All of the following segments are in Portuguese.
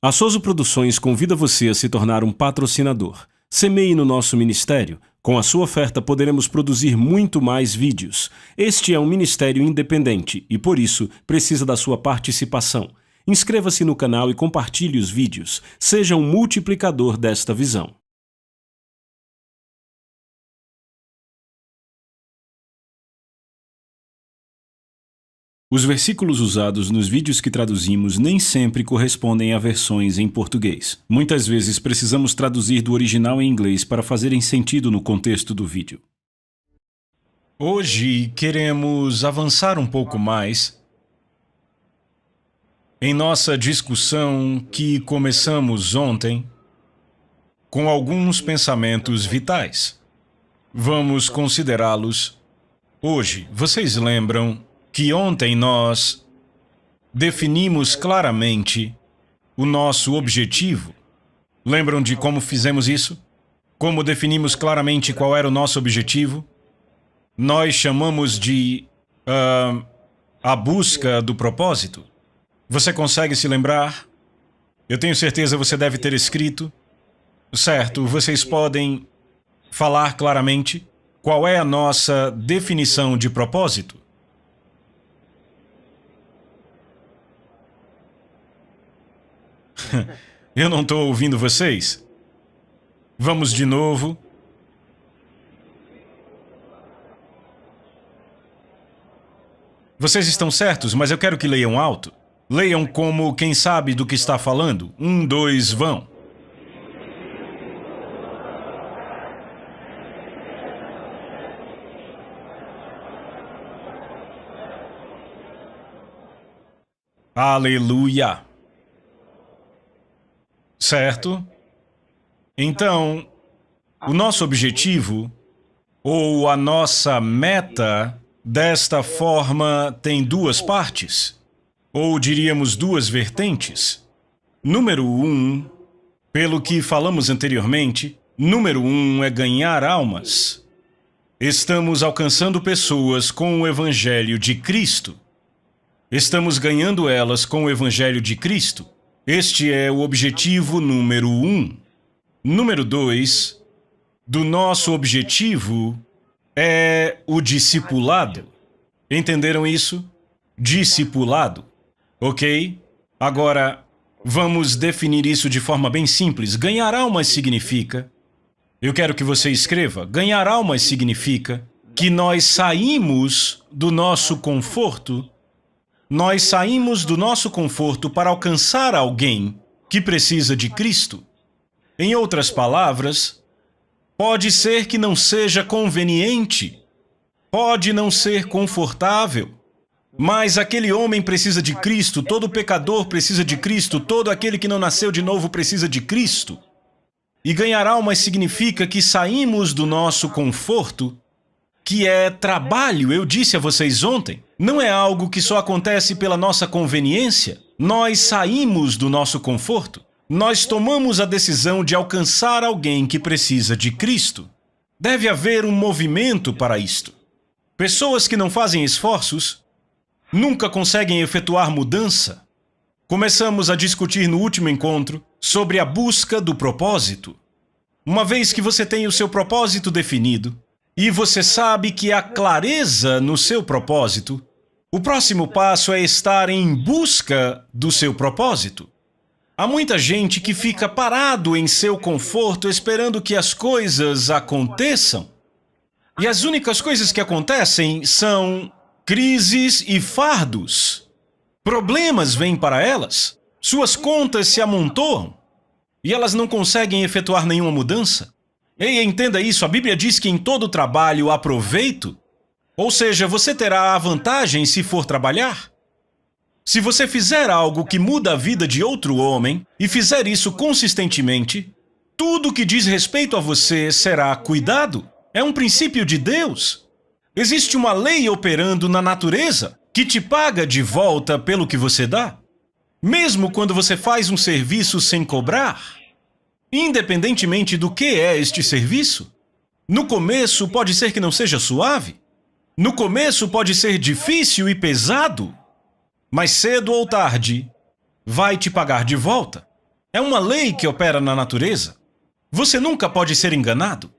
A Souza Produções convida você a se tornar um patrocinador. Semeie no nosso ministério. Com a sua oferta poderemos produzir muito mais vídeos. Este é um ministério independente e, por isso, precisa da sua participação. Inscreva-se no canal e compartilhe os vídeos. Seja um multiplicador desta visão. Os versículos usados nos vídeos que traduzimos nem sempre correspondem a versões em português. Muitas vezes precisamos traduzir do original em inglês para fazerem sentido no contexto do vídeo. Hoje queremos avançar um pouco mais em nossa discussão que começamos ontem com alguns pensamentos vitais. Vamos considerá-los hoje. Vocês lembram que ontem nós definimos claramente o nosso objetivo? Lembram de como fizemos isso? Como definimos claramente qual era o nosso objetivo? Nós chamamos de a busca do propósito. Você consegue se lembrar? Eu tenho certeza que você deve ter escrito. Certo, vocês podem falar claramente qual é a nossa definição de propósito? Eu não estou ouvindo vocês. Vamos de novo. Vocês estão certos, mas eu quero que leiam alto. Leiam como quem sabe do que está falando. 1, 2, vão. Aleluia! Certo? Então, o nosso objetivo, ou a nossa meta, desta forma, tem duas partes, ou diríamos duas vertentes. Número 1, pelo que falamos anteriormente, número 1 é ganhar almas. Estamos alcançando pessoas com o Evangelho de Cristo. Estamos ganhando elas com o Evangelho de Cristo. Este é o objetivo número 1. Número 2, do nosso objetivo é o discipulado. Entenderam isso? Discipulado. Ok? Agora, vamos definir isso de forma bem simples. Ganhar almas significa... Eu quero que você escreva. Ganhar almas significa que nós saímos do nosso conforto. Nós saímos do nosso conforto para alcançar alguém que precisa de Cristo. Em outras palavras, pode ser que não seja conveniente, pode não ser confortável, mas aquele homem precisa de Cristo, todo pecador precisa de Cristo, todo aquele que não nasceu de novo precisa de Cristo. E ganhar almas significa que saímos do nosso conforto, que é trabalho, eu disse a vocês ontem. Não é algo que só acontece pela nossa conveniência. Nós saímos do nosso conforto. Nós tomamos a decisão de alcançar alguém que precisa de Cristo. Deve haver um movimento para isto. Pessoas que não fazem esforços nunca conseguem efetuar mudança. Começamos a discutir no último encontro sobre a busca do propósito. Uma vez que você tem o seu propósito definido, e você sabe que há clareza no seu propósito, o próximo passo é estar em busca do seu propósito. Há muita gente que fica parado em seu conforto esperando que as coisas aconteçam. E as únicas coisas que acontecem são crises e fardos. Problemas vêm para elas, suas contas se amontoam e elas não conseguem efetuar nenhuma mudança. Ei, entenda isso, a Bíblia diz que em todo trabalho há proveito. Ou seja, você terá a vantagem se for trabalhar. Se você fizer algo que muda a vida de outro homem e fizer isso consistentemente, tudo que diz respeito a você será cuidado. É um princípio de Deus. Existe uma lei operando na natureza que te paga de volta pelo que você dá. Mesmo quando você faz um serviço sem cobrar. Independentemente do que é este serviço, no começo pode ser que não seja suave, no começo pode ser difícil e pesado, mas cedo ou tarde vai te pagar de volta. É uma lei que opera na natureza. Você nunca pode ser enganado.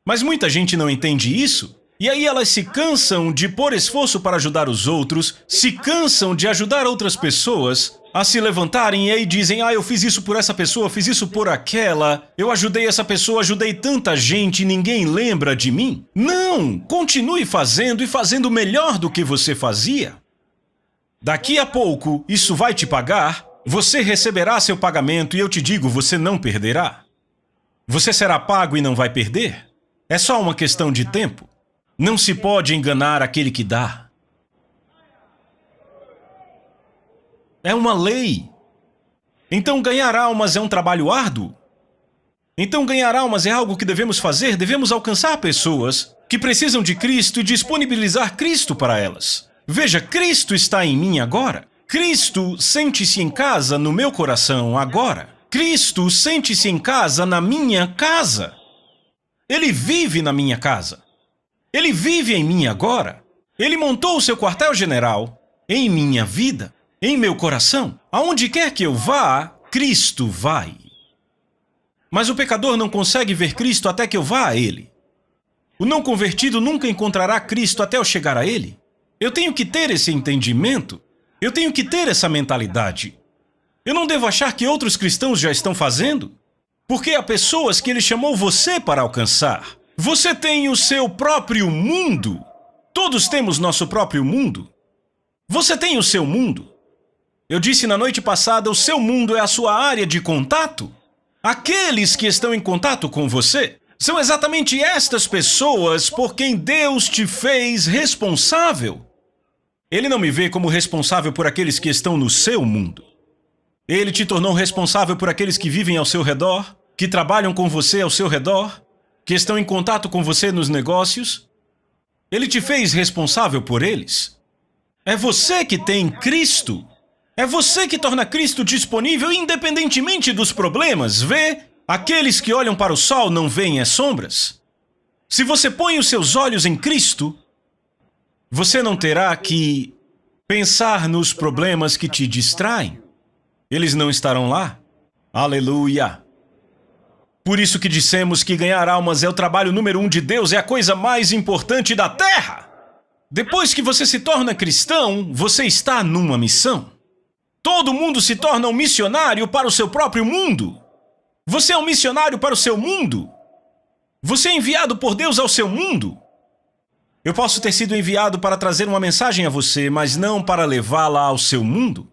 Mas muita gente não entende isso. E aí elas se cansam de pôr esforço para ajudar os outros, se cansam de ajudar outras pessoas a se levantarem e aí dizem: eu fiz isso por essa pessoa, fiz isso por aquela, eu ajudei essa pessoa, ajudei tanta gente e ninguém lembra de mim. Não! Continue fazendo e fazendo melhor do que você fazia. Daqui a pouco, isso vai te pagar, você receberá seu pagamento e eu te digo, você não perderá. Você será pago e não vai perder. É só uma questão de tempo. Não se pode enganar aquele que dá. É uma lei. Então ganhar almas é um trabalho árduo? Então ganhar almas é algo que devemos fazer? Devemos alcançar pessoas que precisam de Cristo e disponibilizar Cristo para elas. Veja, Cristo está em mim agora. Cristo sente-se em casa no meu coração agora. Cristo sente-se em casa na minha casa. Ele vive na minha casa. Ele vive em mim agora. Ele montou o seu quartel-general em minha vida, em meu coração. Aonde quer que eu vá, Cristo vai. Mas o pecador não consegue ver Cristo até que eu vá a Ele. O não convertido nunca encontrará Cristo até eu chegar a Ele. Eu tenho que ter esse entendimento. Eu tenho que ter essa mentalidade. Eu não devo achar que outros cristãos já estão fazendo, porque há pessoas que Ele chamou você para alcançar. Você tem o seu próprio mundo. Todos temos nosso próprio mundo. Você tem o seu mundo. Eu disse na noite passada, o seu mundo é a sua área de contato. Aqueles que estão em contato com você são exatamente estas pessoas por quem Deus te fez responsável. Ele não me vê como responsável por aqueles que estão no seu mundo. Ele te tornou responsável por aqueles que vivem ao seu redor, que trabalham com você ao seu redor, que estão em contato com você nos negócios. Ele te fez responsável por eles. É você que tem Cristo. É você que torna Cristo disponível independentemente dos problemas. Vê? Aqueles que olham para o sol não veem as sombras. Se você põe os seus olhos em Cristo, você não terá que pensar nos problemas que te distraem. Eles não estarão lá. Aleluia! Por isso que dissemos que ganhar almas é o trabalho número 1 de Deus, é a coisa mais importante da terra. Depois que você se torna cristão, você está numa missão. Todo mundo se torna um missionário para o seu próprio mundo. Você é um missionário para o seu mundo. Você é enviado por Deus ao seu mundo. Eu posso ter sido enviado para trazer uma mensagem a você, mas não para levá-la ao seu mundo.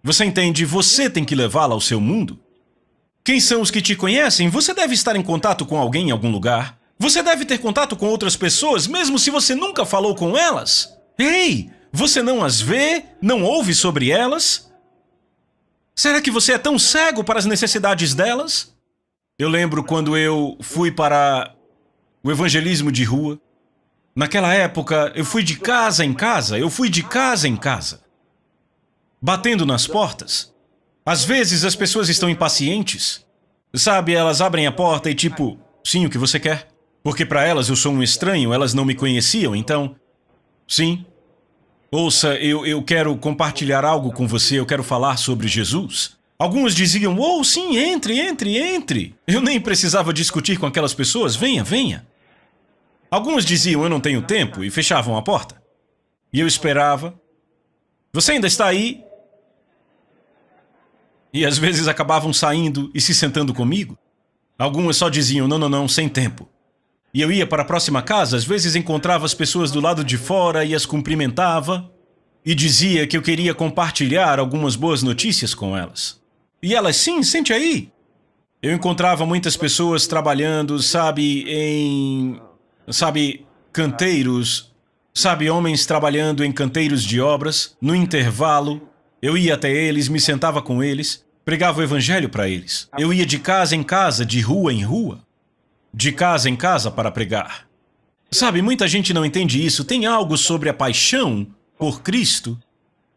Você entende? Você tem que levá-la ao seu mundo. Quem são os que te conhecem? Você deve estar em contato com alguém em algum lugar. Você deve ter contato com outras pessoas, mesmo se você nunca falou com elas. Ei, você não as vê? Não ouve sobre elas? Será que você é tão cego para as necessidades delas? Eu lembro quando eu fui para o evangelismo de rua. Naquela época, eu fui de casa em casa, batendo nas portas. Às vezes as pessoas estão impacientes. Sabe, elas abrem a porta e tipo, sim, o que você quer? Porque para elas eu sou um estranho, elas não me conheciam, então... Sim. Ouça, eu quero compartilhar algo com você, eu quero falar sobre Jesus. Alguns diziam, sim, entre. Eu nem precisava discutir com aquelas pessoas, venha. Alguns diziam, eu não tenho tempo, e fechavam a porta. E eu esperava. Você ainda está aí? E às vezes acabavam saindo e se sentando comigo. Algumas só diziam, não, sem tempo. E eu ia para a próxima casa, às vezes encontrava as pessoas do lado de fora e as cumprimentava. E dizia que eu queria compartilhar algumas boas notícias com elas. E elas, sim, sente aí. Eu encontrava muitas pessoas trabalhando, canteiros, homens trabalhando em canteiros de obras. No intervalo, eu ia até eles, me sentava com eles, pregava o evangelho para eles. Eu ia de casa em casa, de rua em rua, de casa em casa para pregar. Muita gente não entende isso. Tem algo sobre a paixão por Cristo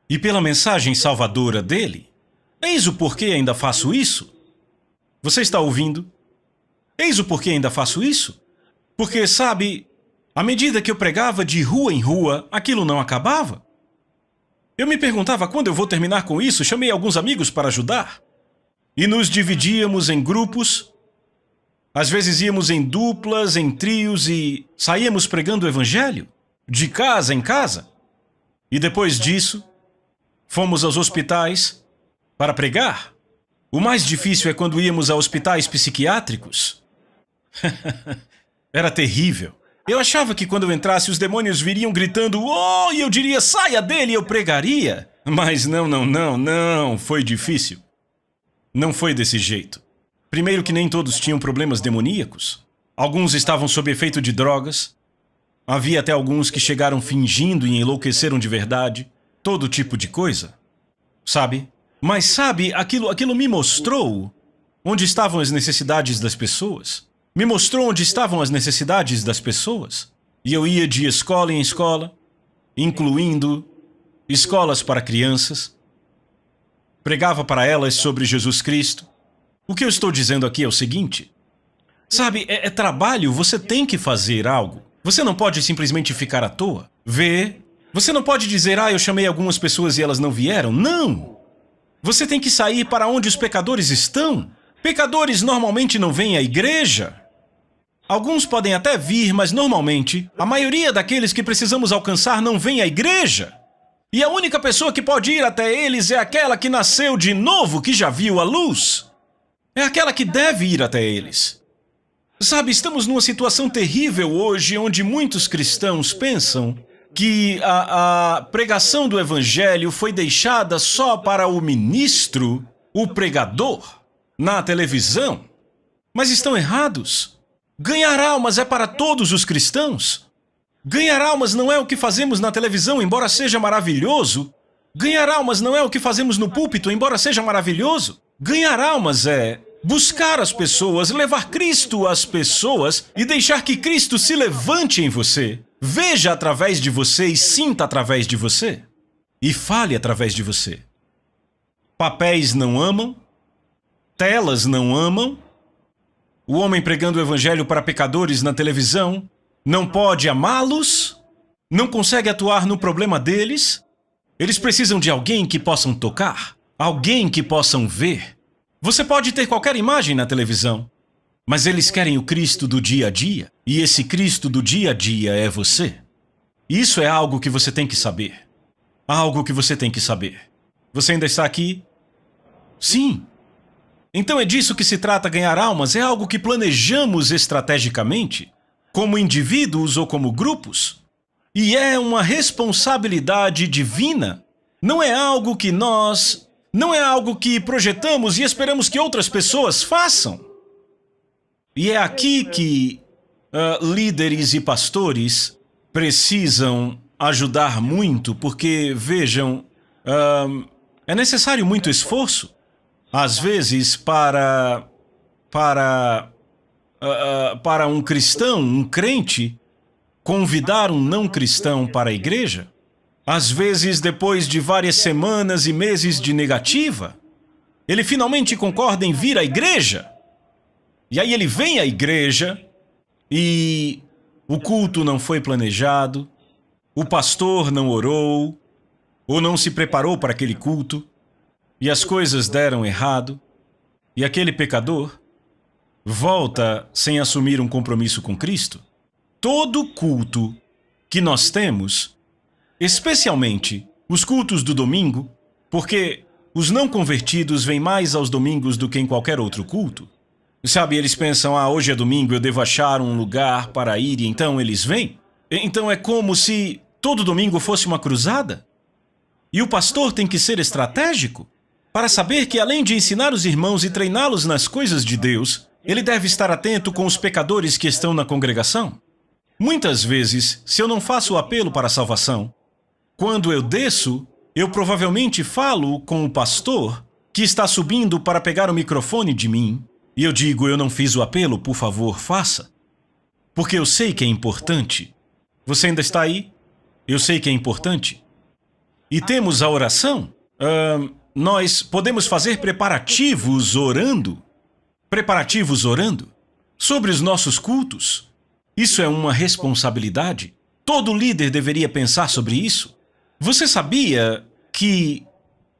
e pela mensagem salvadora dele. Eis o porquê ainda faço isso. Você está ouvindo? Eis o porquê ainda faço isso. Porque, à medida que eu pregava de rua em rua, aquilo não acabava. Eu me perguntava quando eu vou terminar com isso, chamei alguns amigos para ajudar. e nos dividíamos em grupos. Às vezes íamos em duplas, em trios e saíamos pregando o evangelho, de casa em casa. E depois disso, fomos aos hospitais para pregar. O mais difícil é quando íamos a hospitais psiquiátricos. Era terrível. Eu achava que quando eu entrasse, os demônios viriam gritando, "Oh!" e eu diria, "Saia dele!" e eu pregaria. Mas não, foi difícil. Não foi desse jeito. Primeiro que nem todos tinham problemas demoníacos. Alguns estavam sob efeito de drogas. Havia até alguns que chegaram fingindo e enlouqueceram de verdade. Todo tipo de coisa. Sabe? Mas sabe, aquilo me mostrou onde estavam as necessidades das pessoas. Me mostrou onde estavam as necessidades das pessoas. E eu ia de escola em escola, incluindo escolas para crianças. Pregava para elas sobre Jesus Cristo. O que eu estou dizendo aqui é o seguinte. Sabe, é trabalho, você tem que fazer algo. Você não pode simplesmente ficar à toa. Você não pode dizer, eu chamei algumas pessoas e elas não vieram. Não! Você tem que sair para onde os pecadores estão. Pecadores normalmente não vêm à igreja. Alguns podem até vir, mas normalmente, a maioria daqueles que precisamos alcançar não vem à igreja. E a única pessoa que pode ir até eles é aquela que nasceu de novo, que já viu a luz. É aquela que deve ir até eles. Sabe, estamos numa situação terrível hoje, onde muitos cristãos pensam que a pregação do evangelho foi deixada só para o ministro, o pregador, na televisão. Mas estão errados. Ganhar almas é para todos os cristãos. Ganhar almas não é o que fazemos na televisão, embora seja maravilhoso. Ganhar almas não é o que fazemos no púlpito, embora seja maravilhoso. Ganhar almas é buscar as pessoas, levar Cristo às pessoas e deixar que Cristo se levante em você, veja através de você e sinta através de você. E fale através de você. Papéis não amam, telas não amam. O homem pregando o evangelho para pecadores na televisão não pode amá-los, não consegue atuar no problema deles. Eles precisam de alguém que possam tocar, alguém que possam ver. Você pode ter qualquer imagem na televisão, mas eles querem o Cristo do dia a dia, e esse Cristo do dia a dia é você. Isso é algo que você tem que saber. Algo que você tem que saber. Você ainda está aqui? Sim. Então é disso que se trata ganhar almas, é algo que planejamos estrategicamente, como indivíduos ou como grupos. E é uma responsabilidade divina. Não é algo que projetamos e esperamos que outras pessoas façam. E é aqui que líderes e pastores precisam ajudar muito, porque, vejam, é necessário muito esforço. Às vezes, para um cristão, um crente, convidar um não cristão para a igreja, às vezes, depois de várias semanas e meses de negativa, ele finalmente concorda em vir à igreja. E aí ele vem à igreja e o culto não foi planejado, o pastor não orou, ou não se preparou para aquele culto, e as coisas deram errado, e aquele pecador volta sem assumir um compromisso com Cristo. Todo culto que nós temos, especialmente os cultos do domingo, porque os não convertidos vêm mais aos domingos do que em qualquer outro culto. Sabe, eles pensam, hoje é domingo, eu devo achar um lugar para ir, e então eles vêm. Então é como se todo domingo fosse uma cruzada. E o pastor tem que ser estratégico para saber que, além de ensinar os irmãos e treiná-los nas coisas de Deus, ele deve estar atento com os pecadores que estão na congregação. Muitas vezes, se eu não faço o apelo para a salvação, quando eu desço, eu provavelmente falo com o pastor que está subindo para pegar o microfone de mim, e eu digo, eu não fiz o apelo, por favor, faça. Porque eu sei que é importante. Você ainda está aí? Eu sei que é importante. E temos a oração. Nós podemos fazer preparativos orando. Sobre os nossos cultos. Isso é uma responsabilidade. Todo líder deveria pensar sobre isso. Você sabia que,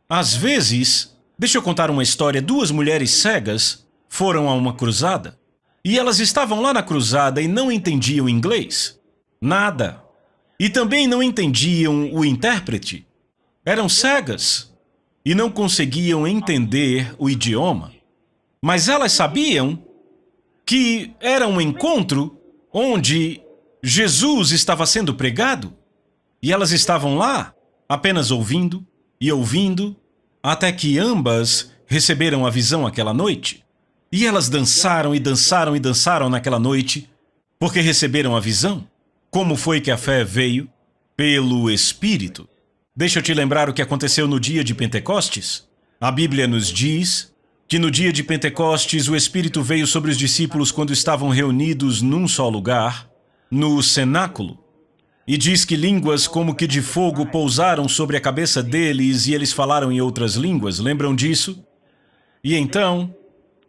às vezes, Deixa eu contar uma história. 2 mulheres cegas foram a uma cruzada. E elas estavam lá na cruzada e não entendiam inglês. Nada. E também não entendiam o intérprete. Eram cegas e não conseguiam entender o idioma. Mas elas sabiam que era um encontro onde Jesus estava sendo pregado. E elas estavam lá, apenas ouvindo e ouvindo, até que ambas receberam a visão aquela noite. E elas dançaram e dançaram e dançaram naquela noite, porque receberam a visão. Como foi que a fé veio? Pelo Espírito. Deixa eu te lembrar o que aconteceu no dia de Pentecostes. A Bíblia nos diz que no dia de Pentecostes o Espírito veio sobre os discípulos quando estavam reunidos num só lugar, no cenáculo. E diz que línguas como que de fogo pousaram sobre a cabeça deles e eles falaram em outras línguas. Lembram disso? E então,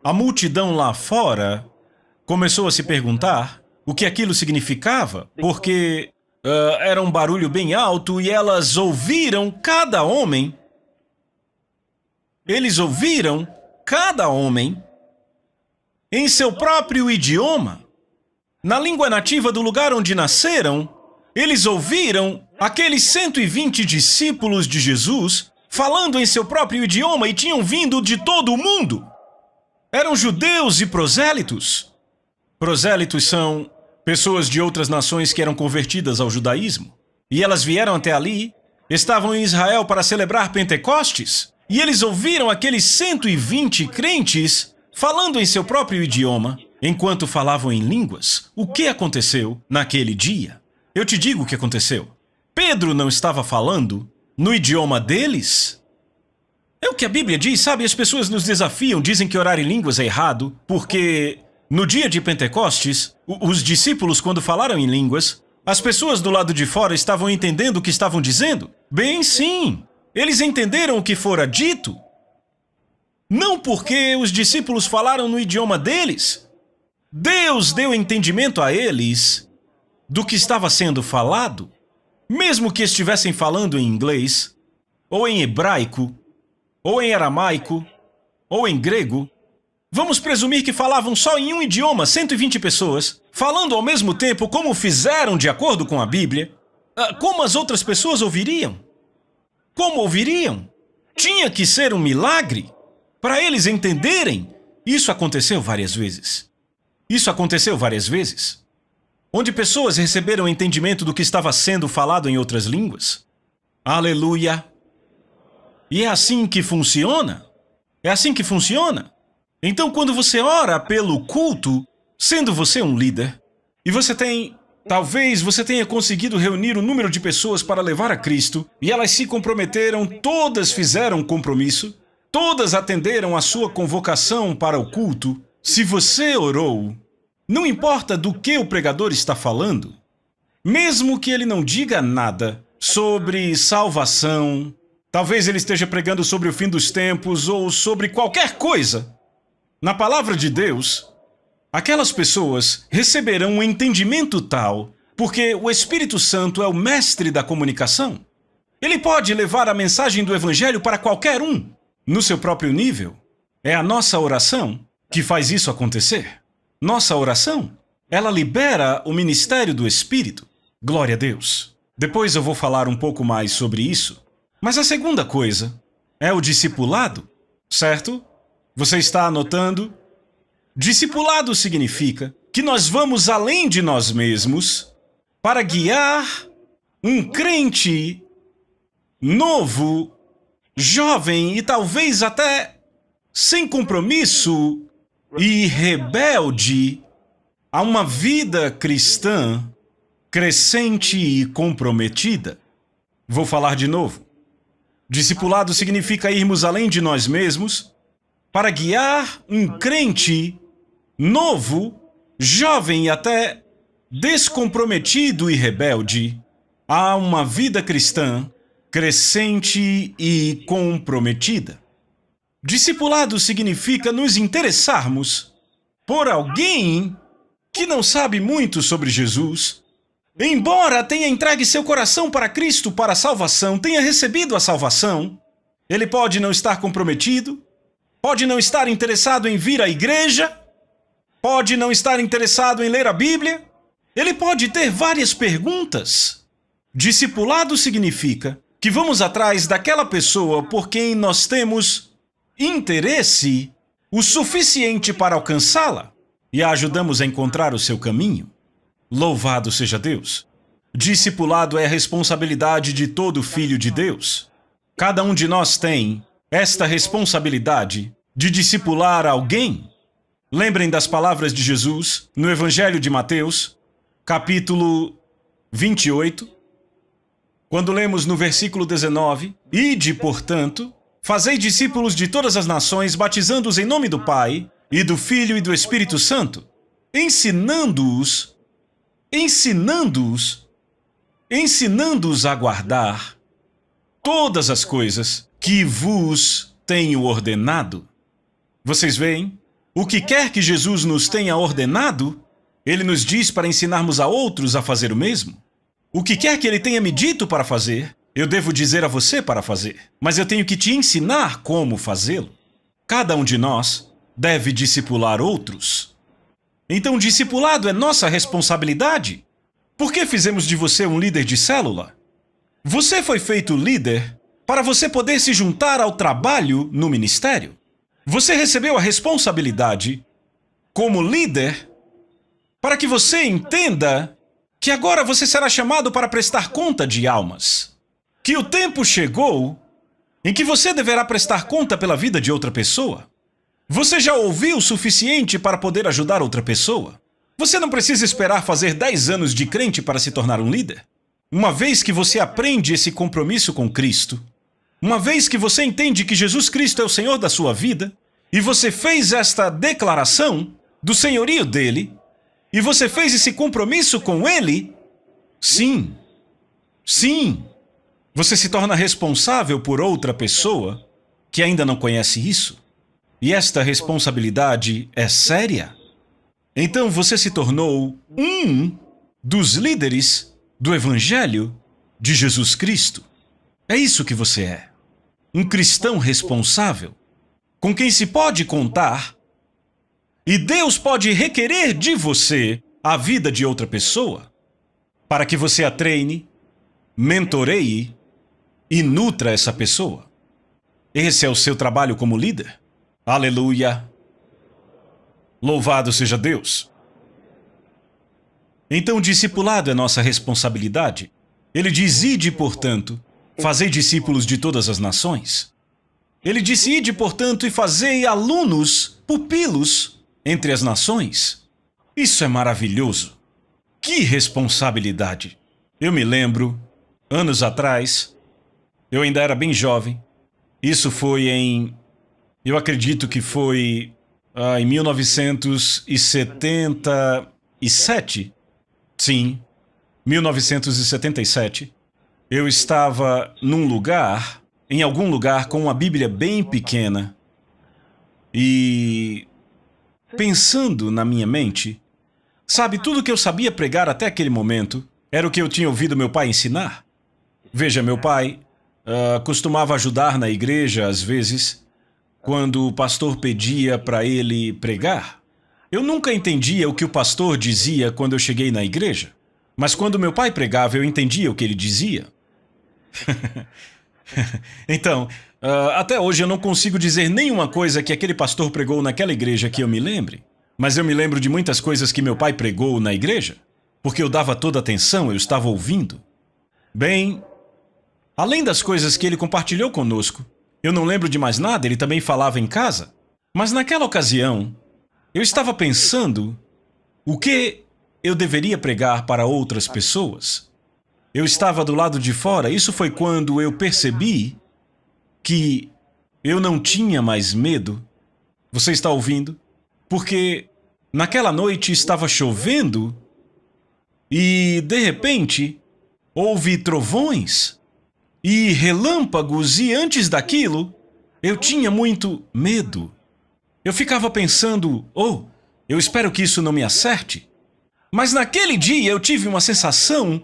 a multidão lá fora começou a se perguntar o que aquilo significava, porque era um barulho bem alto e elas ouviram cada homem. Eles ouviram cada homem em seu próprio idioma, na língua nativa do lugar onde nasceram. Eles ouviram aqueles 120 discípulos de Jesus falando em seu próprio idioma e tinham vindo de todo o mundo. Eram judeus e prosélitos. Prosélitos são pessoas de outras nações que eram convertidas ao judaísmo. E elas vieram até ali, estavam em Israel para celebrar Pentecostes, e eles ouviram aqueles 120 crentes falando em seu próprio idioma, enquanto falavam em línguas. O que aconteceu naquele dia? Eu te digo o que aconteceu. Pedro não estava falando no idioma deles? É o que a Bíblia diz, sabe? As pessoas nos desafiam, dizem que orar em línguas é errado, porque no dia de Pentecostes, os discípulos, quando falaram em línguas, as pessoas do lado de fora estavam entendendo o que estavam dizendo? Bem, sim. Eles entenderam o que fora dito. Não porque os discípulos falaram no idioma deles. Deus deu entendimento a eles do que estava sendo falado, mesmo que estivessem falando em inglês, ou em hebraico, ou em aramaico, ou em grego. Vamos presumir que falavam só em um idioma, 120 pessoas, falando ao mesmo tempo como fizeram de acordo com a Bíblia. Como as outras pessoas ouviriam? Como ouviriam? Tinha que ser um milagre para eles entenderem. Isso aconteceu várias vezes. Isso aconteceu várias vezes. Onde pessoas receberam entendimento do que estava sendo falado em outras línguas. Aleluia! E é assim que funciona? É assim que funciona? Então, quando você ora pelo culto, sendo você um líder, e talvez você tenha conseguido reunir o número de pessoas para levar a Cristo, e elas se comprometeram, todas fizeram um compromisso, todas atenderam a sua convocação para o culto. Se você orou, não importa do que o pregador está falando, mesmo que ele não diga nada sobre salvação, talvez ele esteja pregando sobre o fim dos tempos ou sobre qualquer coisa, na palavra de Deus, aquelas pessoas receberão um entendimento tal, porque o Espírito Santo é o mestre da comunicação. Ele pode levar a mensagem do Evangelho para qualquer um, no seu próprio nível. É a nossa oração que faz isso acontecer. Nossa oração, ela libera o ministério do Espírito. Glória a Deus. Depois eu vou falar um pouco mais sobre isso. Mas a segunda coisa é o discipulado, certo? Você está anotando? Discipulado significa que nós vamos além de nós mesmos para guiar um crente novo, jovem e talvez até sem compromisso e rebelde a uma vida cristã crescente e comprometida. Vou falar de novo. Discipulado significa irmos além de nós mesmos para guiar um crente novo, jovem e até descomprometido e rebelde a uma vida cristã crescente e comprometida. Discipulado significa nos interessarmos por alguém que não sabe muito sobre Jesus, embora tenha entregue seu coração para Cristo para a salvação, tenha recebido a salvação. Ele pode não estar comprometido, Pode não estar interessado em vir à igreja, pode não estar interessado em ler a Bíblia, ele pode ter várias perguntas. Discipulado significa que vamos atrás daquela pessoa por quem nós temos interesse o suficiente para alcançá-la e a ajudamos a encontrar o seu caminho. Louvado seja Deus! Discipulado é a responsabilidade de todo filho de Deus. Cada um de nós tem esta responsabilidade de discipular alguém. Lembrem das palavras de Jesus no Evangelho de Mateus, capítulo 28, quando lemos no versículo 19, Ide, portanto, fazei discípulos de todas as nações, batizando-os em nome do Pai, e do Filho e do Espírito Santo, ensinando-os a guardar todas as coisas que vos tenho ordenado. Vocês veem? O que quer que Jesus nos tenha ordenado, Ele nos diz para ensinarmos a outros a fazer o mesmo. O que quer que Ele tenha me dito para fazer, eu devo dizer a você para fazer. Mas eu tenho que te ensinar como fazê-lo. Cada um de nós deve discipular outros. Então, discipulado é nossa responsabilidade. Por que fizemos de você um líder de célula? Você foi feito líder para você poder se juntar ao trabalho no ministério. Você recebeu a responsabilidade como líder para que você entenda que agora você será chamado para prestar conta de almas. Que o tempo chegou em que você deverá prestar conta pela vida de outra pessoa. Você já ouviu o suficiente para poder ajudar outra pessoa? Você não precisa esperar fazer 10 anos de crente para se tornar um líder. Uma vez que você aprende esse compromisso com Cristo, uma vez que você entende que Jesus Cristo é o Senhor da sua vida, e você fez esta declaração do senhorio dele, e você fez esse compromisso com ele, sim, você se torna responsável por outra pessoa que ainda não conhece isso. E esta responsabilidade é séria. Então você se tornou um dos líderes do Evangelho de Jesus Cristo. É isso que você é. Um cristão responsável, com quem se pode contar, e Deus pode requerer de você a vida de outra pessoa, para que você a treine, mentoreie e nutra essa pessoa. Esse é o seu trabalho como líder. Aleluia! Louvado seja Deus! Então, o discipulado é nossa responsabilidade. Ele diz, ide, portanto, fazei discípulos de todas as nações. Ele disse, ide, portanto, e fazei alunos, pupilos, entre as nações. Isso é maravilhoso. Que responsabilidade! Eu me lembro, anos atrás, eu ainda era bem jovem. Isso foi eu acredito que foi em 1977. Sim, 1977. Eu estava em algum lugar, com uma Bíblia bem pequena. E pensando na minha mente, sabe, tudo que eu sabia pregar até aquele momento era o que eu tinha ouvido meu pai ensinar. Veja, meu pai costumava ajudar na igreja, às vezes, quando o pastor pedia para ele pregar. Eu nunca entendia o que o pastor dizia quando eu cheguei na igreja, mas quando meu pai pregava, eu entendia o que ele dizia. Então, até hoje eu não consigo dizer nenhuma coisa que aquele pastor pregou naquela igreja que eu me lembre, mas eu me lembro de muitas coisas que meu pai pregou na igreja, porque eu dava toda atenção, eu estava ouvindo. Bem, além das coisas que ele compartilhou conosco, eu não lembro de mais nada, ele também falava em casa. Mas naquela ocasião, eu estava pensando o que eu deveria pregar para outras pessoas. Eu estava do lado de fora, isso foi quando eu percebi que eu não tinha mais medo. Você está ouvindo? Porque naquela noite estava chovendo e, de repente, houve trovões e relâmpagos, e antes daquilo, eu tinha muito medo. Eu ficava pensando, eu espero que isso não me acerte. Mas naquele dia eu tive uma sensação,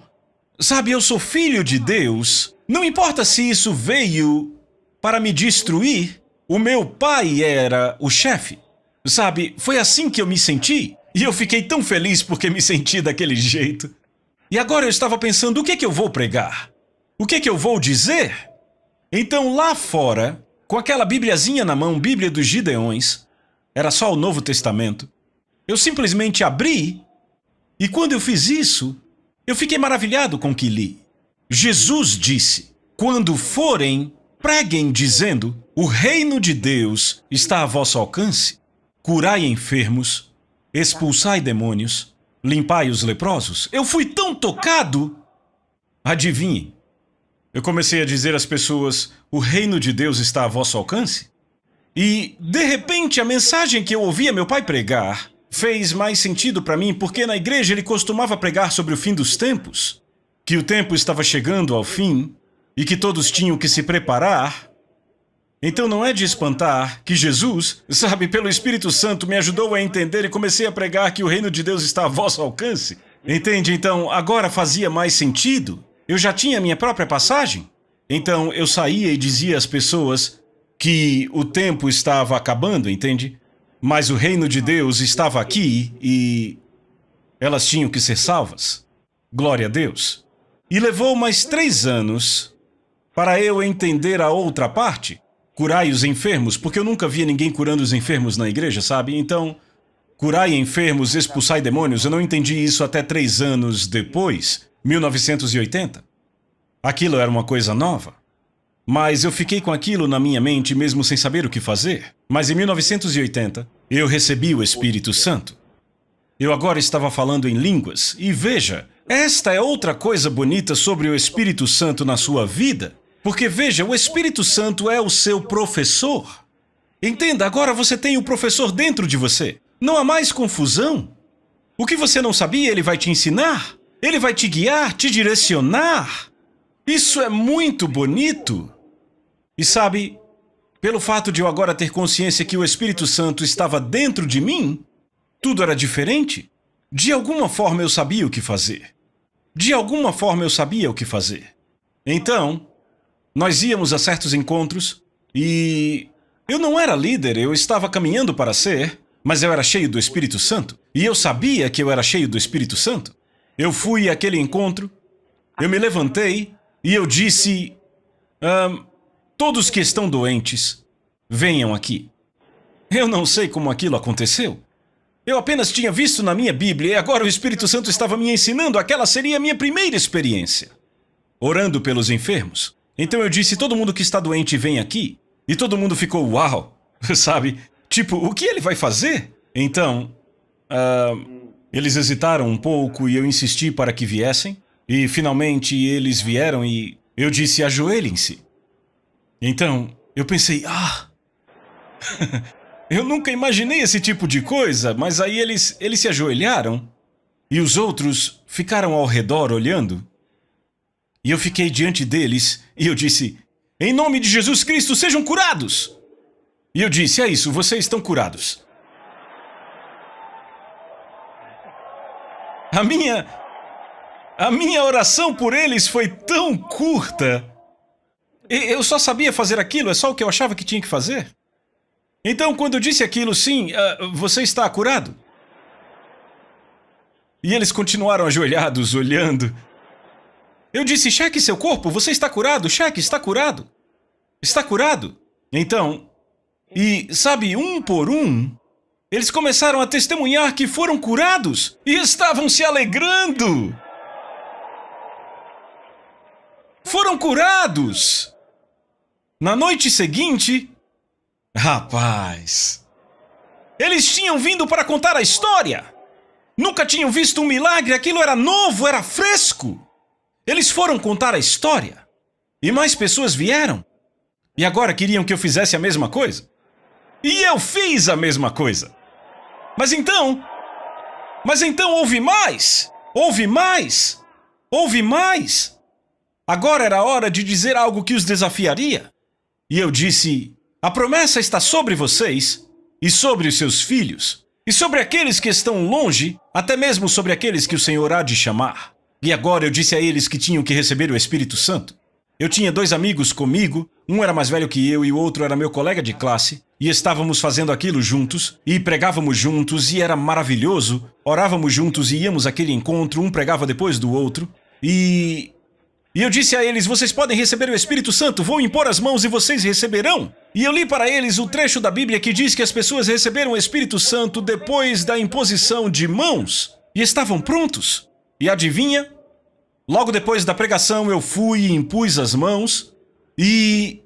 sabe, eu sou filho de Deus, não importa se isso veio para me destruir, o meu pai era o chefe. Sabe, foi assim que eu me senti. E eu fiquei tão feliz porque me senti daquele jeito. E agora eu estava pensando, o que é que eu vou pregar? O que é que eu vou dizer? Então lá fora, com aquela bibliazinha na mão, Bíblia dos Gideões, era só o Novo Testamento, eu simplesmente abri, e quando eu fiz isso, eu fiquei maravilhado com o que li. Jesus disse, quando forem, preguem dizendo, o reino de Deus está a vosso alcance. Curai enfermos, expulsai demônios, limpai os leprosos. Eu fui tão tocado. Adivinhem. Eu comecei a dizer às pessoas, o reino de Deus está a vosso alcance. E, de repente, a mensagem que eu ouvia meu pai pregar fez mais sentido para mim, porque na igreja ele costumava pregar sobre o fim dos tempos, que o tempo estava chegando ao fim e que todos tinham que se preparar. Então não é de espantar que Jesus, sabe, pelo Espírito Santo me ajudou a entender e comecei a pregar que o reino de Deus está a vosso alcance. Entende? Então agora fazia mais sentido. Eu já tinha minha própria passagem. Então eu saía e dizia às pessoas que o tempo estava acabando, entende? Mas o reino de Deus estava aqui e elas tinham que ser salvas. Glória a Deus. E levou mais 3 anos para eu entender a outra parte. Curai os enfermos, porque eu nunca via ninguém curando os enfermos na igreja, sabe? Então, curai enfermos, expulsai demônios, eu não entendi isso até 3 anos depois, 1980. Aquilo era uma coisa nova. Mas eu fiquei com aquilo na minha mente mesmo sem saber o que fazer. Mas em 1980, eu recebi o Espírito Santo. Eu agora estava falando em línguas, e veja, esta é outra coisa bonita sobre o Espírito Santo na sua vida. Porque veja, o Espírito Santo é o seu professor. Entenda, agora você tem o professor dentro de você. Não há mais confusão. O que você não sabia, ele vai te ensinar. Ele vai te guiar, te direcionar. Isso é muito bonito. E sabe, pelo fato de eu agora ter consciência que o Espírito Santo estava dentro de mim, tudo era diferente. De alguma forma eu sabia o que fazer. De alguma forma eu sabia o que fazer. Então, nós íamos a certos encontros e eu não era líder, eu estava caminhando para ser, mas eu era cheio do Espírito Santo. E eu sabia que eu era cheio do Espírito Santo. Eu fui àquele encontro, eu me levantei e eu disse, todos que estão doentes, venham aqui. Eu não sei como aquilo aconteceu. Eu apenas tinha visto na minha Bíblia e agora o Espírito Santo estava me ensinando. Aquela seria a minha primeira experiência, orando pelos enfermos. Então eu disse, todo mundo que está doente vem aqui. E todo mundo ficou, uau, sabe? Tipo, o que ele vai fazer? Então, eles hesitaram um pouco e eu insisti para que viessem. E finalmente eles vieram e eu disse, ajoelhem-se. Então, eu pensei, eu nunca imaginei esse tipo de coisa, mas aí eles se ajoelharam e os outros ficaram ao redor olhando. E eu fiquei diante deles e eu disse, em nome de Jesus Cristo, sejam curados! E eu disse, é isso, vocês estão curados. A minha oração por eles foi tão curta. Eu só sabia fazer aquilo, é só o que eu achava que tinha que fazer. Então, quando eu disse aquilo, sim, você está curado? E eles continuaram ajoelhados, olhando. Eu disse, cheque seu corpo, você está curado, cheque, está curado. Está curado. Então, e sabe, um por um, eles começaram a testemunhar que foram curados e estavam se alegrando. Foram curados. Na noite seguinte, rapaz, eles tinham vindo para contar a história. Nunca tinham visto um milagre, aquilo era novo, era fresco. Eles foram contar a história. E mais pessoas vieram. E agora queriam que eu fizesse a mesma coisa. E eu fiz a mesma coisa. Mas então houve mais. Houve mais. Houve mais. Agora era a hora de dizer algo que os desafiaria. E eu disse, a promessa está sobre vocês e sobre os seus filhos e sobre aqueles que estão longe, até mesmo sobre aqueles que o Senhor há de chamar. E agora eu disse a eles que tinham que receber o Espírito Santo. Eu tinha 2 amigos comigo, um era mais velho que eu e o outro era meu colega de classe, e estávamos fazendo aquilo juntos, e pregávamos juntos, e era maravilhoso. Orávamos juntos e íamos àquele encontro, um pregava depois do outro, e eu disse a eles: vocês podem receber o Espírito Santo, vou impor as mãos e vocês receberão. E eu li para eles o trecho da Bíblia que diz que as pessoas receberam o Espírito Santo depois da imposição de mãos, e estavam prontos. E adivinha? Logo depois da pregação eu fui e impus as mãos, e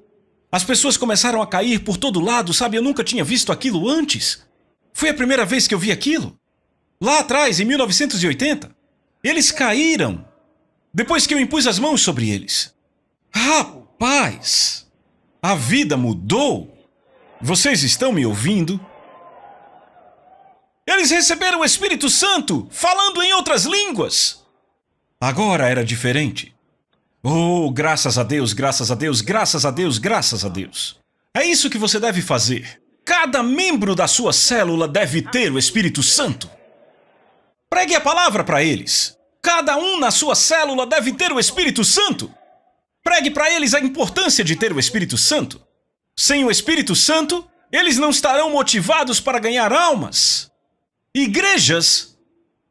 as pessoas começaram a cair por todo lado, sabe? Eu nunca tinha visto aquilo antes. Foi a primeira vez que eu vi aquilo. Lá atrás, em 1980. Eles caíram depois que eu impus as mãos sobre eles. Rapaz, a vida mudou. Vocês estão me ouvindo? Eles receberam o Espírito Santo, falando em outras línguas. Agora era diferente. Oh, graças a Deus, graças a Deus, graças a Deus, graças a Deus. É isso que você deve fazer. Cada membro da sua célula deve ter o Espírito Santo. Pregue a palavra para eles. Cada um na sua célula deve ter o Espírito Santo. Pregue para eles a importância de ter o Espírito Santo. Sem o Espírito Santo, eles não estarão motivados para ganhar almas. Igrejas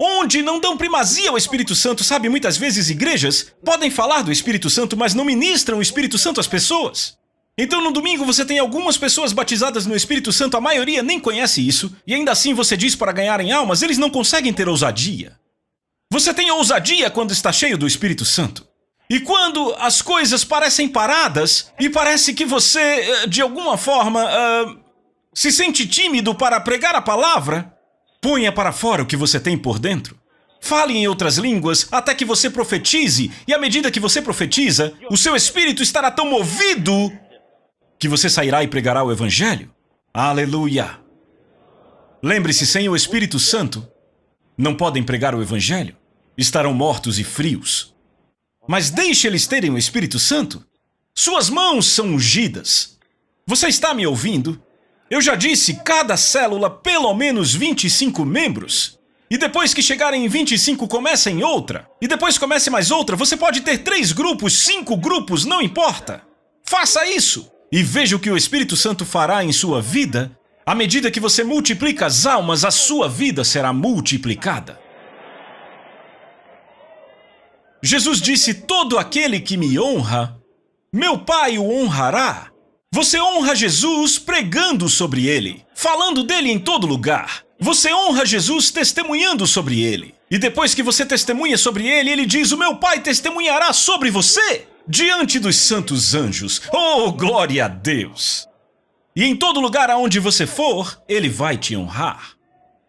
onde não dão primazia ao Espírito Santo, sabe? Muitas vezes igrejas podem falar do Espírito Santo, mas não ministram o Espírito Santo às pessoas. Então no domingo você tem algumas pessoas batizadas no Espírito Santo, a maioria nem conhece isso, e ainda assim você diz para ganharem almas, eles não conseguem ter ousadia. Você tem ousadia quando está cheio do Espírito Santo. E quando as coisas parecem paradas, e parece que você, de alguma forma, se sente tímido para pregar a palavra, ponha para fora o que você tem por dentro. Fale em outras línguas até que você profetize, e à medida que você profetiza, o seu espírito estará tão movido que você sairá e pregará o Evangelho. Aleluia! Lembre-se, sem o Espírito Santo, não podem pregar o Evangelho. Estarão mortos e frios. Mas deixe eles terem o Espírito Santo. Suas mãos são ungidas. Você está me ouvindo? Eu já disse, cada célula, pelo menos 25 membros. E depois que chegarem em 25, comecem outra. E depois comece mais outra. Você pode ter 3 grupos, 5 grupos, não importa. Faça isso. E veja o que o Espírito Santo fará em sua vida. À medida que você multiplica as almas, a sua vida será multiplicada. Jesus disse: todo aquele que me honra, meu Pai o honrará. Você honra Jesus pregando sobre ele, falando dele em todo lugar. Você honra Jesus testemunhando sobre ele. E depois que você testemunha sobre ele, ele diz: o meu Pai testemunhará sobre você diante dos santos anjos. Oh, glória a Deus! E em todo lugar aonde você for, ele vai te honrar.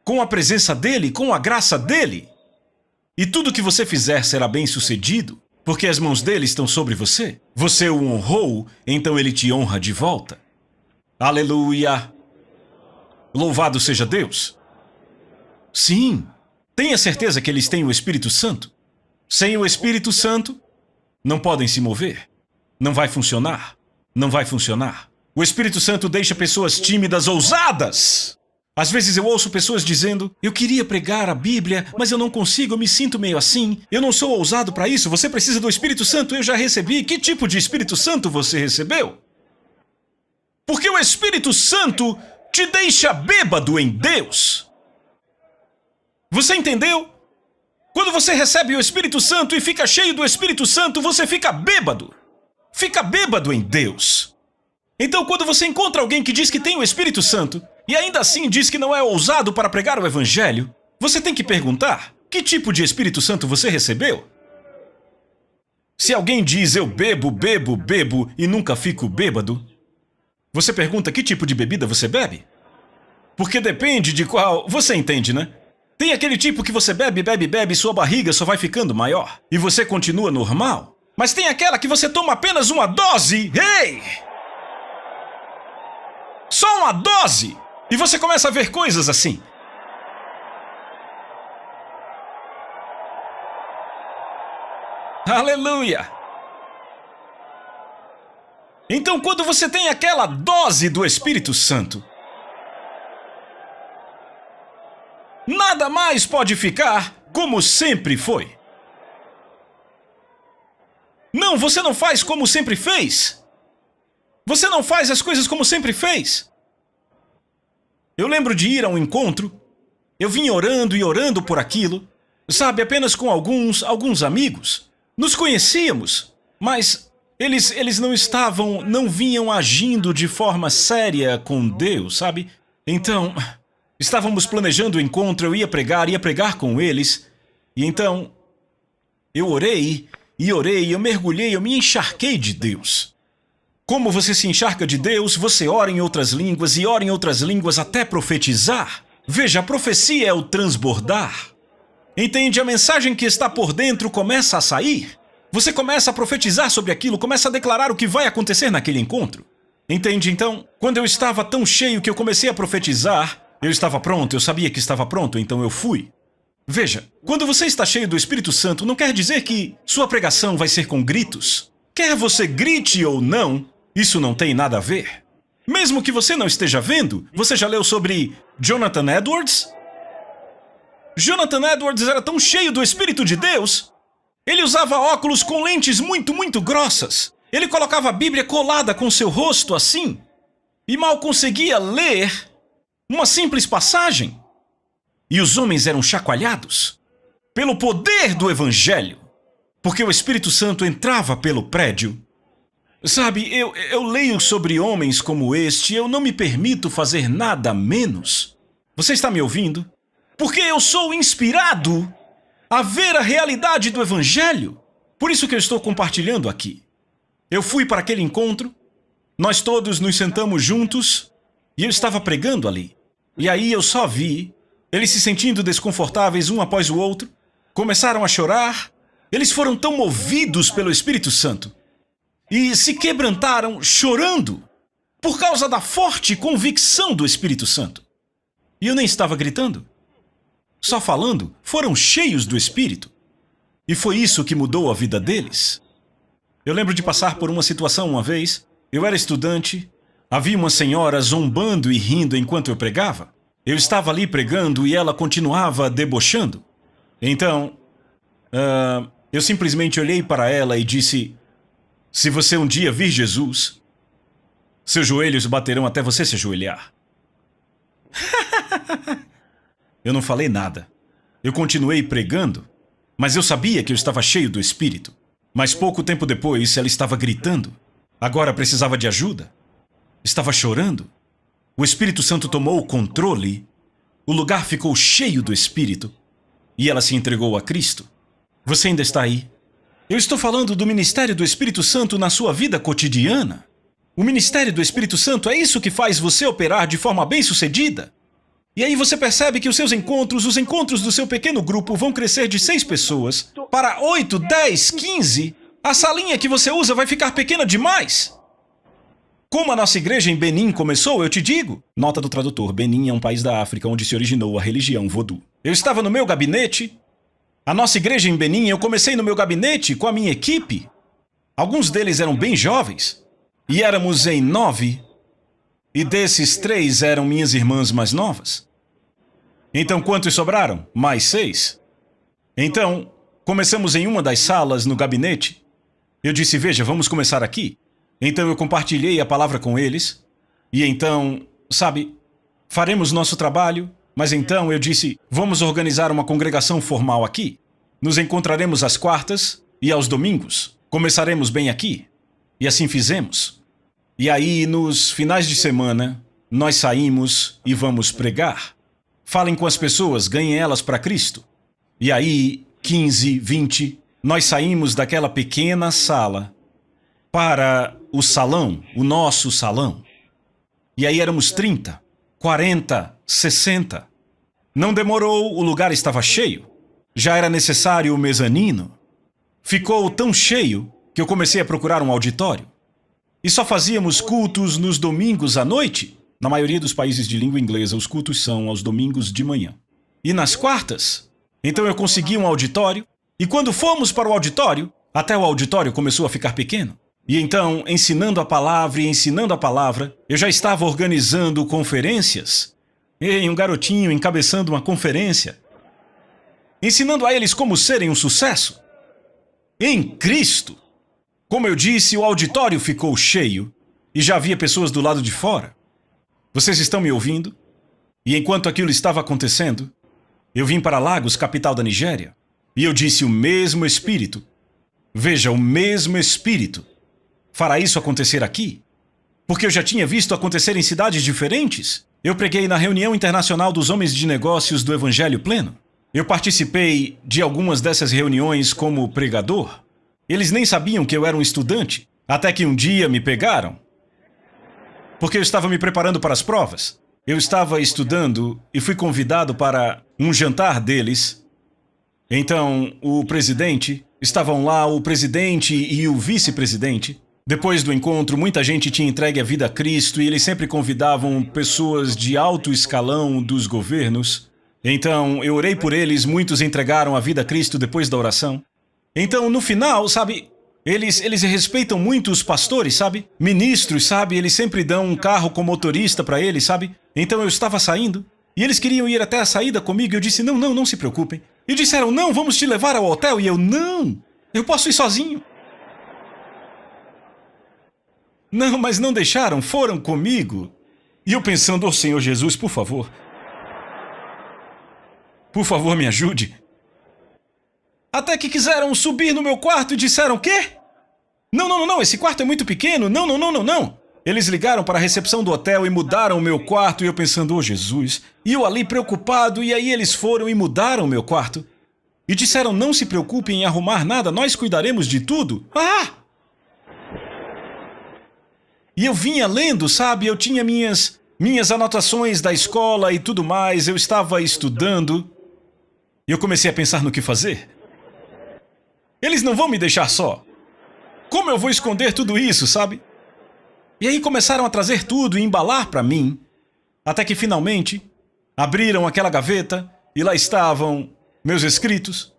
Com a presença dele, com a graça dele. E tudo que você fizer será bem sucedido. Porque as mãos dele estão sobre você. Você o honrou, então ele te honra de volta. Aleluia! Louvado seja Deus! Sim, tenha certeza que eles têm o Espírito Santo. Sem o Espírito Santo, não podem se mover. Não vai funcionar. Não vai funcionar. O Espírito Santo deixa pessoas tímidas, ousadas. Às vezes eu ouço pessoas dizendo: eu queria pregar a Bíblia, mas eu não consigo, eu me sinto meio assim. Eu não sou ousado para isso, você precisa do Espírito Santo, eu já recebi. Que tipo de Espírito Santo você recebeu? Porque o Espírito Santo te deixa bêbado em Deus. Você entendeu? Quando você recebe o Espírito Santo e fica cheio do Espírito Santo, você fica bêbado. Fica bêbado em Deus. Então, quando você encontra alguém que diz que tem o Espírito Santo e ainda assim diz que não é ousado para pregar o Evangelho, você tem que perguntar: que tipo de Espírito Santo você recebeu? Se alguém diz: eu bebo, bebo, bebo e nunca fico bêbado, você pergunta: que tipo de bebida você bebe? Porque depende de qual... Você entende, né? Tem aquele tipo que você bebe, bebe, bebe e sua barriga só vai ficando maior e você continua normal. Mas tem aquela que você toma apenas uma dose. Ei! Só uma dose! E você começa a ver coisas assim. Aleluia! Então, quando você tem aquela dose do Espírito Santo, nada mais pode ficar como sempre foi. Não, você não faz como sempre fez. Você não faz as coisas como sempre fez. Eu lembro de ir a um encontro. Eu vinha orando e orando por aquilo. Sabe, apenas com alguns amigos. Nos conhecíamos, mas eles não vinham agindo de forma séria com Deus, sabe? Então, estávamos planejando o encontro, eu ia pregar com eles. E então, eu orei, eu mergulhei, eu me encharquei de Deus. Como você se encharca de Deus, você ora em outras línguas e ora em outras línguas até profetizar. Veja, a profecia é o transbordar. Entende? A mensagem que está por dentro começa a sair. Você começa a profetizar sobre aquilo, começa a declarar o que vai acontecer naquele encontro. Entende? Então, quando eu estava tão cheio que eu comecei a profetizar, eu estava pronto, eu sabia que estava pronto, então eu fui. Veja, quando você está cheio do Espírito Santo, não quer dizer que sua pregação vai ser com gritos. Quer você grite ou não, isso não tem nada a ver. Mesmo que você não esteja vendo, você já leu sobre Jonathan Edwards? Jonathan Edwards era tão cheio do Espírito de Deus. Ele usava óculos com lentes muito grossas. Ele colocava a Bíblia colada com seu rosto assim. E mal conseguia ler uma simples passagem. E os homens eram chacoalhados pelo poder do Evangelho. Porque o Espírito Santo entrava pelo prédio. Sabe, eu leio sobre homens como este e eu não me permito fazer nada menos. Você está me ouvindo? Porque eu sou inspirado a ver a realidade do Evangelho. Por isso que eu estou compartilhando aqui. Eu fui para aquele encontro, nós todos nos sentamos juntos e eu estava pregando ali. E aí eu só vi eles se sentindo desconfortáveis um após o outro, começaram a chorar. Eles foram tão movidos pelo Espírito Santo e se quebrantaram chorando por causa da forte convicção do Espírito Santo. E eu nem estava gritando, só falando, foram cheios do Espírito. E foi isso que mudou a vida deles. Eu lembro de passar por uma situação uma vez. Eu era estudante, havia uma senhora zombando e rindo enquanto eu pregava. Eu estava ali pregando e ela continuava debochando. Então, eu simplesmente olhei para ela e disse: se você um dia vir Jesus, seus joelhos baterão até você se ajoelhar. Eu não falei nada. Eu continuei pregando, mas eu sabia que eu estava cheio do Espírito. Mas pouco tempo depois, ela estava gritando. Agora precisava de ajuda. Estava chorando. O Espírito Santo tomou o controle. O lugar ficou cheio do Espírito. E ela se entregou a Cristo. Você ainda está aí? Eu estou falando do ministério do Espírito Santo na sua vida cotidiana. O ministério do Espírito Santo é isso que faz você operar de forma bem-sucedida. E aí você percebe que os seus encontros, os encontros do seu pequeno grupo vão crescer de 6 pessoas para 8, 10, 15. A salinha que você usa vai ficar pequena demais. Como a nossa igreja em Benin começou, eu te digo. Nota do tradutor: Benin é um país da África onde se originou a religião vodú. Eu estava no meu gabinete. A nossa igreja em Benin, eu comecei no meu gabinete com a minha equipe. Alguns deles eram bem jovens. E éramos em 9. E desses 3 eram minhas irmãs mais novas. Então quantos sobraram? Mais 6. Então, começamos em uma das salas no gabinete. Eu disse: veja, vamos começar aqui. Então eu compartilhei a palavra com eles. E então, sabe, faremos nosso trabalho. Mas então eu disse: vamos organizar uma congregação formal aqui. Nos encontraremos às quartas e aos domingos. Começaremos bem aqui. E assim fizemos. E aí, nos finais de semana, nós saímos e vamos pregar. Falem com as pessoas, ganhem elas para Cristo. E aí, 15, 20, nós saímos daquela pequena sala para o salão, o nosso salão. E aí éramos 30, 40, 60. Não demorou, o lugar estava cheio. Já era necessário o mezanino. Ficou tão cheio que eu comecei a procurar um auditório. E só fazíamos cultos nos domingos à noite. Na maioria dos países de língua inglesa, os cultos são aos domingos de manhã. E nas quartas, então eu consegui um auditório. E quando fomos para o auditório, até o auditório começou a ficar pequeno. E então, ensinando a palavra, eu já estava organizando conferências. E um garotinho encabeçando uma conferência. Ensinando a eles como serem um sucesso. Em Cristo. Como eu disse, o auditório ficou cheio e já havia pessoas do lado de fora. Vocês estão me ouvindo? E enquanto aquilo estava acontecendo, eu vim para Lagos, capital da Nigéria, e eu disse: o mesmo Espírito, veja, o mesmo Espírito fará isso acontecer aqui. Porque eu já tinha visto acontecer em cidades diferentes. Eu preguei na reunião internacional dos homens de negócios do Evangelho Pleno. Eu participei de algumas dessas reuniões como pregador. Eles nem sabiam que eu era um estudante, até que um dia me pegaram. Porque eu estava me preparando para as provas. Eu estava estudando e fui convidado para um jantar deles. Então, o presidente, estavam lá o presidente e o vice-presidente. Depois do encontro, muita gente tinha entregue a vida a Cristo e eles sempre convidavam pessoas de alto escalão dos governos. Então, eu orei por eles, muitos entregaram a vida a Cristo depois da oração. Então, no final, sabe, eles respeitam muito os pastores, sabe? Ministros, sabe? Eles sempre dão um carro com motorista para eles, sabe? Então eu estava saindo e eles queriam ir até a saída comigo e eu disse: não se preocupem. E disseram: não, vamos te levar ao hotel. E eu: não, eu posso ir sozinho. Não, mas não deixaram, foram comigo. E eu pensando: oh Senhor Jesus, por favor, me ajude. Até que quiseram subir no meu quarto e disseram: quê? Não, esse quarto é muito pequeno, não. Eles ligaram para a recepção do hotel e mudaram o meu quarto e eu pensando: oh Jesus. E eu ali preocupado, e aí eles foram e mudaram o meu quarto. E disseram: não se preocupem em arrumar nada, nós cuidaremos de tudo. E eu vinha lendo, sabe? Eu tinha minhas anotações da escola e tudo mais. Eu estava estudando. E eu comecei a pensar no que fazer. Eles não vão me deixar só. Como eu vou esconder tudo isso, sabe? E aí começaram a trazer tudo e embalar para mim. Até que finalmente abriram aquela gaveta e lá estavam meus escritos.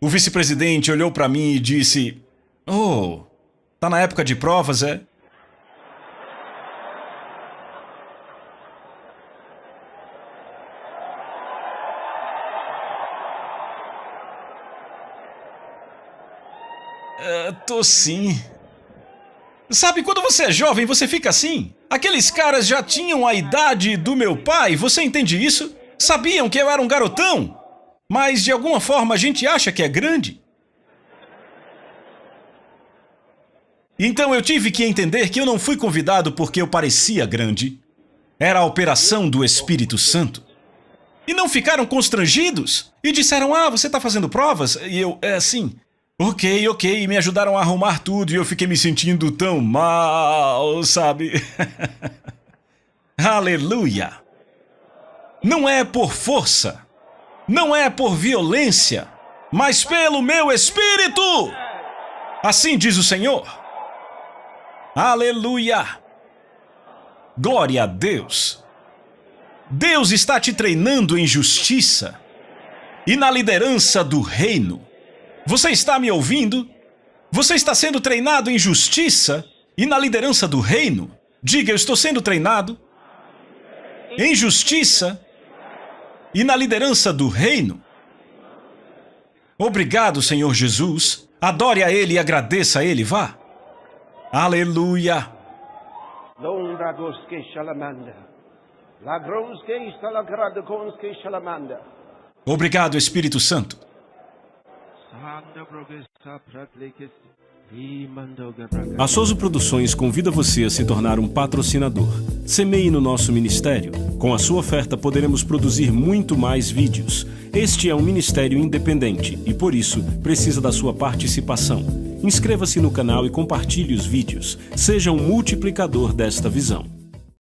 O vice-presidente olhou para mim e disse: oh, tá na época de provas, é? Tô sim. Sabe, quando você é jovem, você fica assim. Aqueles caras já tinham a idade do meu pai, você entende isso? Sabiam que eu era um garotão. Mas de alguma forma a gente acha que é grande. Então eu tive que entender que eu não fui convidado porque eu parecia grande. Era a operação do Espírito Santo. E não ficaram constrangidos? E disseram: você tá fazendo provas? E eu: sim. Ok, e me ajudaram a arrumar tudo e eu fiquei me sentindo tão mal, sabe? Aleluia! Não é por força, não é por violência, mas pelo meu Espírito! Assim diz o Senhor. Aleluia! Glória a Deus! Deus está te treinando em justiça e na liderança do reino. Você está me ouvindo? Você está sendo treinado em justiça e na liderança do reino? Diga: eu estou sendo treinado em justiça e na liderança do reino. Obrigado, Senhor Jesus. Adore a Ele e agradeça a Ele, vá. Aleluia. Obrigado, Espírito Santo. A Soso Produções convida você a se tornar um patrocinador. Semeie no nosso ministério. Com a sua oferta poderemos produzir muito mais vídeos. Este é um ministério independente e, por isso, precisa da sua participação. Inscreva-se no canal e compartilhe os vídeos. Seja um multiplicador desta visão.